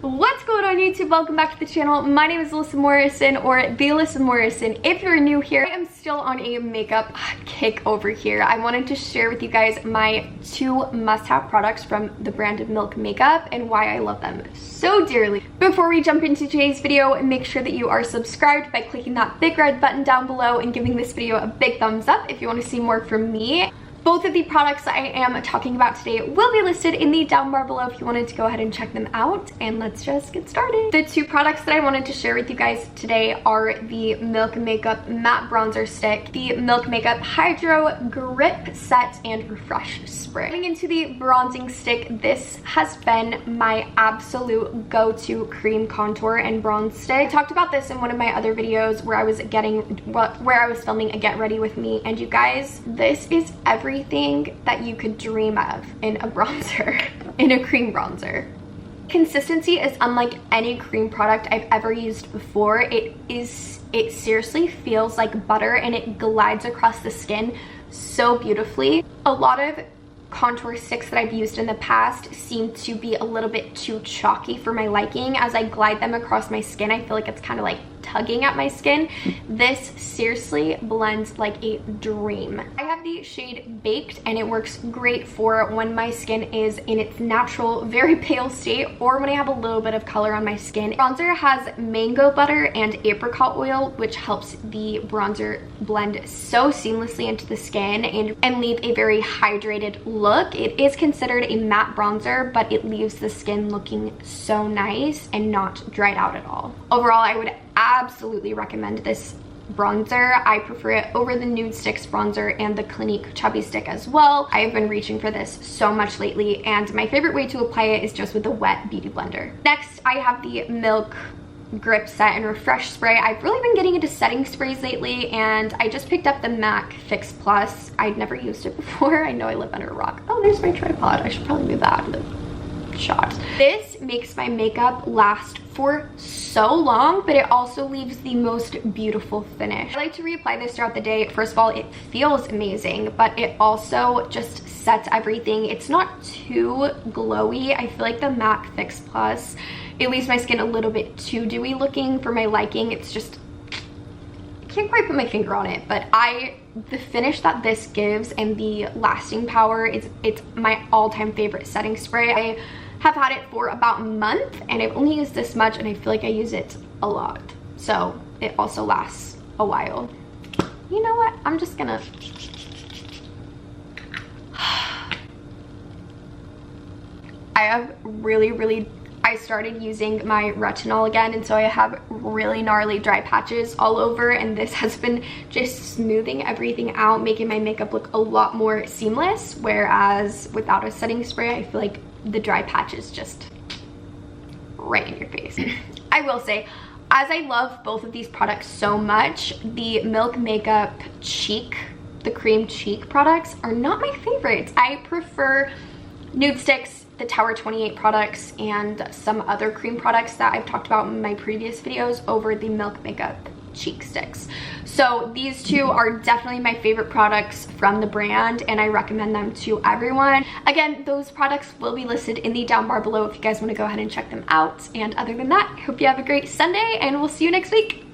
What's going on YouTube? Welcome back to the channel. My name is Alyssa Morrison, or the Alyssa Morrison. If you're new here, I am still on a makeup kick over here. I wanted to share with you guys my two must-have products from the brand of Milk Makeup and why I love them so dearly. Before we jump into today's video, make sure that you are subscribed by clicking that big red button down below and giving this video a big thumbs up if you want to see more from me. Both of the products that I am talking about today will be listed in the down bar below if you wanted to go ahead and check them out, and let's just get started. The two products that I wanted to share with you guys today are the Milk Makeup Matte Bronzer Stick, the Milk Makeup Hydro Grip Set and Refresh Spray. Getting into the bronzing stick, this has been my absolute go-to cream contour and bronze stick. I talked about this in one of my other videos where I was filming a Get Ready With Me, and you guys, this is everything that you could dream of in a bronzer, in a cream bronzer. Consistency is unlike any cream product I've ever used before. It seriously feels like butter and it glides across the skin so beautifully. A lot of contour sticks that I've used in the past seem to be a little bit too chalky for my liking. As I glide them across my skin, I feel like it's kind of like tugging at my skin. This seriously blends like a dream. I have the shade Baked, and it works great for when my skin is in its natural, very pale state, or when I have a little bit of color on my skin. Bronzer has mango butter and apricot oil, which helps the bronzer blend so seamlessly into the skin and leave a very hydrated look. It is considered a matte bronzer, but it leaves the skin looking so nice and not dried out at all. Overall, I would absolutely recommend this bronzer. I prefer it over the Nude Sticks bronzer and the Clinique Chubby Stick as well. I have been reaching for this so much lately, and my favorite way to apply it is just with a wet beauty blender. Next, I have the Milk Grip Set and Refresh Spray. I've really been getting into setting sprays lately, and I just picked up the MAC Fix Plus. I'd never used it before. I know I live under a rock. Oh, there's my tripod. I should probably move that out of the shot. This makes my makeup last for so long, but it also leaves the most beautiful finish. I like to reapply this throughout the day. First of all, it feels amazing, but it also just sets everything. It's not too glowy. I feel like the MAC Fix Plus, it leaves my skin a little bit too dewy looking for my liking. It's just, I can't quite put my finger on it, but the finish that this gives and the lasting power, it's my all-time favorite setting spray. I have had it for about a month, and I've only used this much, and I feel like I use it a lot, so it also lasts a while. You know what, I'm just gonna I started using my retinol again, and so I have really gnarly dry patches all over, and this has been just smoothing everything out, making my makeup look a lot more seamless, whereas without a setting spray, I feel like the dry patches just right in your face. I will say, as I love both of these products so much, the Milk Makeup Cheek, the cream cheek products are not my favorites. I prefer Nude Sticks, the Tower 28 products, and some other cream products that I've talked about in my previous videos over the Milk Makeup Cheek Sticks. So these two are definitely my favorite products from the brand, and I recommend them to everyone. Again, those products will be listed in the down bar below if you guys want to go ahead and check them out. And other than that, I hope you have a great Sunday, and we'll see you next week.